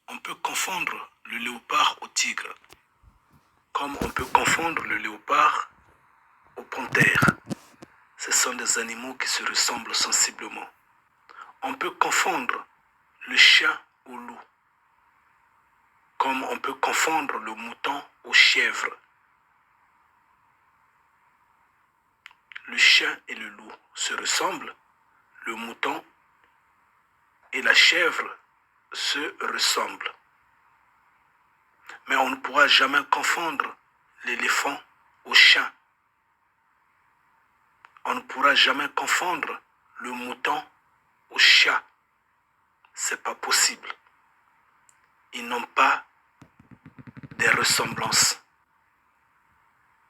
On peut confondre le léopard au tigre, comme on peut confondre le léopard au panthère. Ce sont des animaux qui se ressemblent sensiblement. On peut confondre le chien au loup, comme on peut confondre le mouton aux chèvres. Le chien et le loup se ressemblent, le mouton et la chèvre se ressemblent. Mais on ne pourra jamais confondre l'éléphant au chien. On ne pourra jamais confondre le mouton au chat. C'est pas possible. Ils n'ont pas des ressemblances.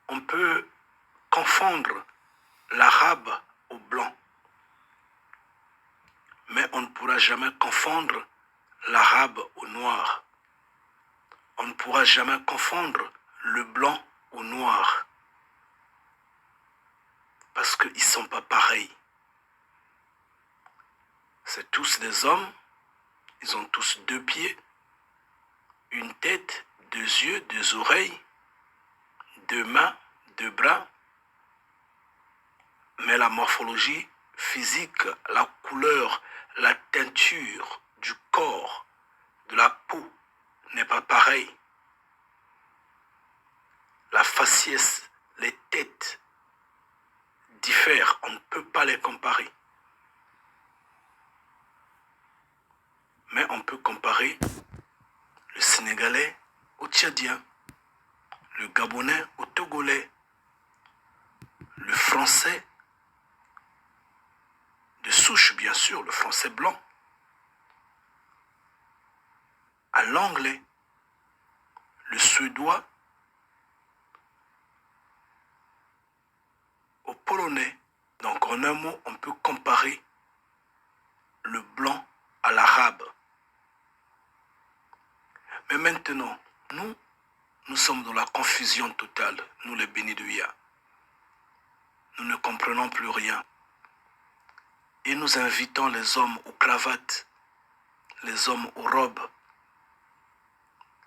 On peut confondre l'arabe au blanc, mais on ne pourra jamais confondre l'arabe au noir. On ne pourra jamais confondre le blanc au noir, parce qu'ils ne sont pas pareils. C'est tous des hommes, ils ont tous deux pieds, une tête, deux yeux, deux oreilles, deux mains, deux bras, mais la morphologie physique, la couleur, la teinture du corps, de la peau n'est pas pareille. La faciès, les têtes diffèrent, on ne peut pas les comparer. Mais on peut comparer le Sénégalais au Tchadien, le Gabonais au Togolais, le Français de souche, bien sûr, le Français blanc, à l'Anglais, le Suédois au Polonais. Donc en un mot, on peut comparer le blanc à l'arabe. Mais maintenant, nous sommes dans la confusion totale, nous les bénis de Yah. Nous ne comprenons plus rien. Et nous invitons les hommes aux cravates, les hommes aux robes,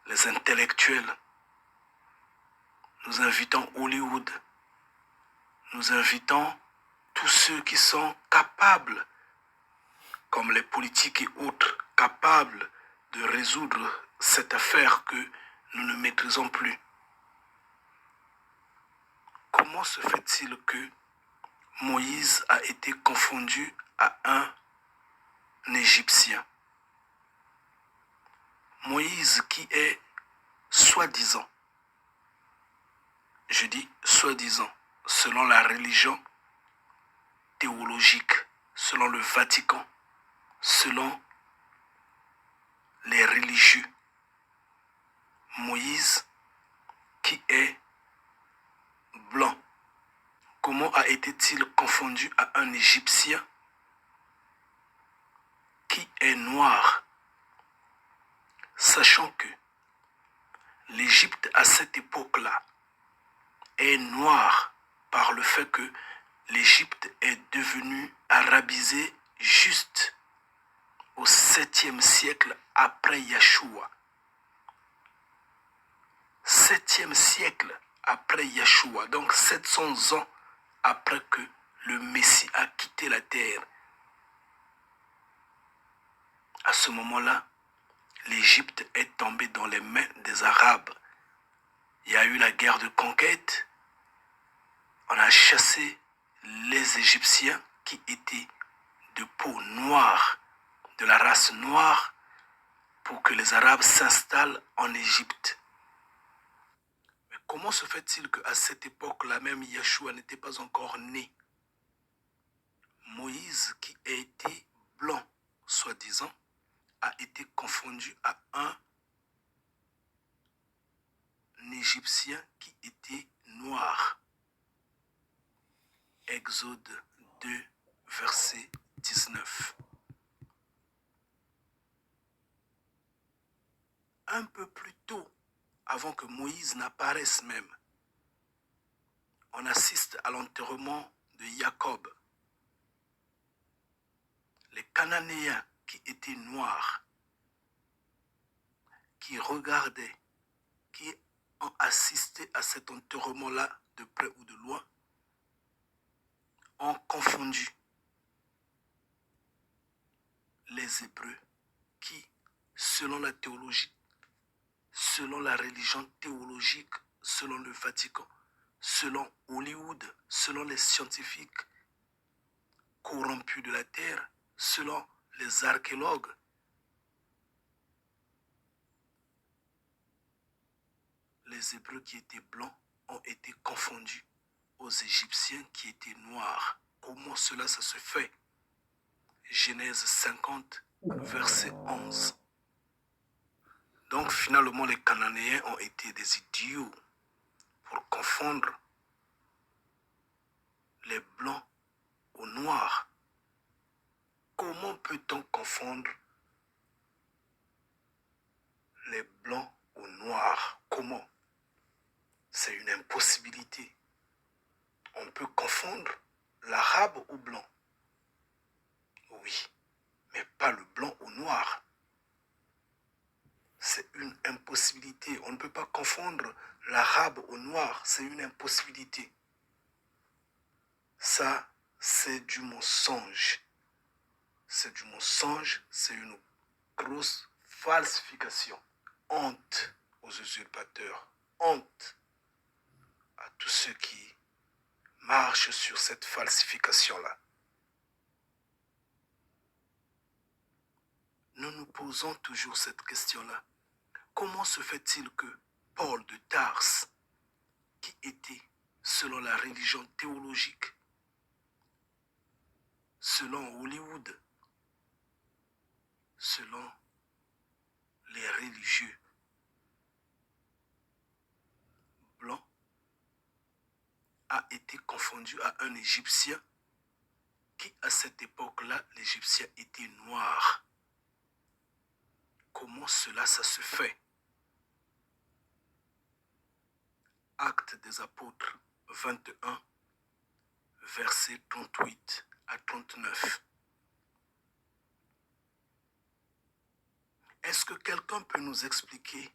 les intellectuels. Nous invitons Hollywood. Nous invitons tous ceux qui sont capables, comme les politiques et autres, capables de résoudre cette affaire que nous ne maîtrisons plus. Comment se fait-il que Moïse a été confondu à un Égyptien? Moïse qui est soi-disant, je dis soi-disant, selon la religion théologique, selon le Vatican, selon les religieux. Moïse qui est blanc, comment a été-il confondu à un Égyptien qui est noir, sachant que l'Égypte à cette époque-là est noire par le fait que l'Égypte est devenue arabisée juste au 7e siècle après Yeshua. 7e siècle après Yeshua, donc 700 ans après que le Messie a quitté la terre. À ce moment-là, l'Égypte est tombée dans les mains des Arabes. Il y a eu la guerre de conquête. On a chassé les Égyptiens qui étaient de peau noire, de la race noire, pour que les Arabes s'installent en Égypte. Mais comment se fait-il qu'à cette époque-là même, Yeshua n'était pas encore né? Moïse, qui a été blanc, soi-disant, a été confondu à un Égyptien qui était noir. Exode 2, verset 19. Un peu plus tôt, avant que Moïse n'apparaisse même, on assiste à l'enterrement de Jacob. Les Cananéens qui étaient noirs qui regardaient, qui ont assisté à cet enterrement-là, de près ou de loin, ont confondu les Hébreux qui, selon la théologie, selon la religion théologique, selon le Vatican, selon Hollywood, selon les scientifiques corrompus de la terre, selon les archéologues, les Hébreux qui étaient blancs ont été confondus aux Égyptiens qui étaient noirs. Comment cela ça se fait? Genèse 50, verset 11. Donc finalement les Cananéens ont été des idiots pour confondre les blancs aux noirs. Comment peut-on confondre les blancs aux noirs? Comment? C'est une impossibilité. On peut confondre l'arabe au blanc. Oui, mais pas le blanc au noir. C'est une impossibilité. On ne peut pas confondre l'arabe au noir. C'est une impossibilité. Ça, c'est du mensonge. C'est du mensonge. C'est une grosse falsification. Honte aux usurpateurs. Honte à tous ceux qui marchent sur cette falsification-là. Nous nous posons toujours cette question-là. Comment se fait-il que Paul de Tarse, qui était, selon la religion théologique, selon Hollywood, selon les religieux blancs, a été confondu à un Égyptien qui, à cette époque-là, l'Égyptien était noir. Comment cela, ça se fait? Actes des apôtres 21, versets 38 à 39. Est-ce que quelqu'un peut nous expliquer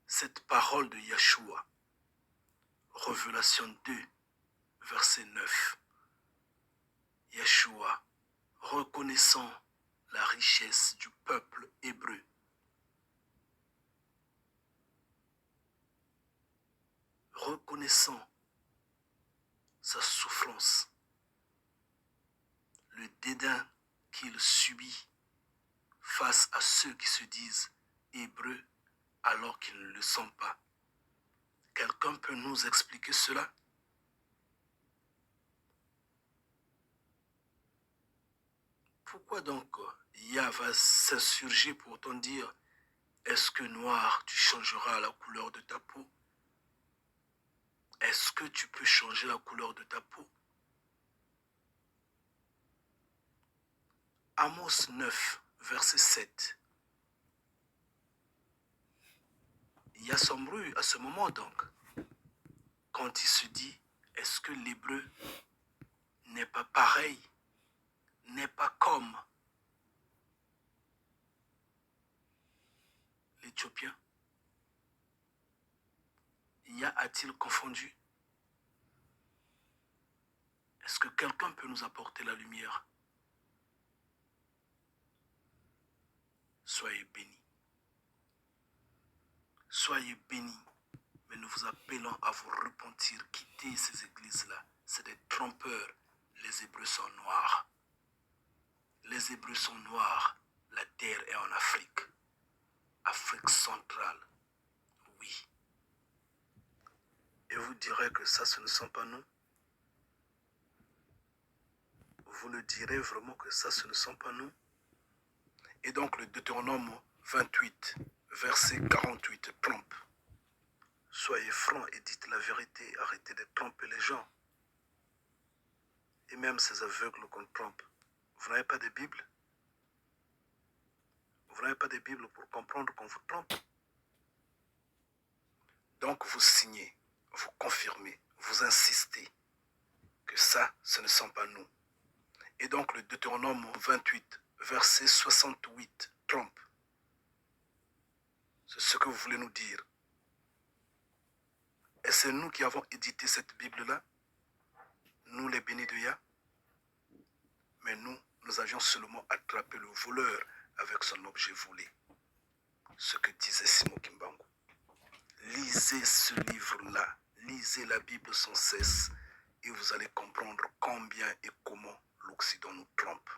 cette parole de Yeshua? Révélation 2, verset 9. Yeshua, reconnaissant la richesse du peuple hébreu, reconnaissant sa souffrance, le dédain qu'il subit face à ceux qui se disent hébreux alors qu'ils ne le sont pas. Quelqu'un peut nous expliquer cela? Pourquoi donc Yah va s'insurger pour t'en dire, est-ce que noir, tu changeras la couleur de ta peau? Est-ce que tu peux changer la couleur de ta peau? Amos 9, verset 7. Il y a son bruit à ce moment donc, quand il se dit, est-ce que l'hébreu n'est pas pareil, n'est pas comme l'Éthiopien? Yah a-t-il confondu? Est-ce que quelqu'un peut nous apporter la lumière? Soyez bénis. Soyez bénis. Mais nous vous appelons à vous repentir, quitter ces églises-là. C'est des trompeurs. Les Hébreux sont noirs. Les Hébreux sont noirs. La terre est en Afrique. Afrique centrale. Oui. Et vous direz que ça, ce ne sont pas nous? Vous le direz vraiment que ça, ce ne sont pas nous? Et donc le Deutéronome 28, verset 48, trompe. Soyez francs et dites la vérité, arrêtez de tromper les gens. Et même ces aveugles qu'on trompe. Vous n'avez pas de Bible? Vous n'avez pas de Bible pour comprendre qu'on vous trompe? Donc vous signez, vous confirmez, vous insistez que ça, ce ne sont pas nous. Et donc le Deutéronome 28, verset 68, trompe. C'est ce que vous voulez nous dire. Et c'est nous qui avons édité cette Bible-là, nous les bénis de Yah. Mais nous avions seulement attrapé le voleur avec son objet volé. Ce que disait Simon Kimbangu. Lisez ce livre-là, lisez la Bible sans cesse et vous allez comprendre combien et comment l'Occident nous trompe.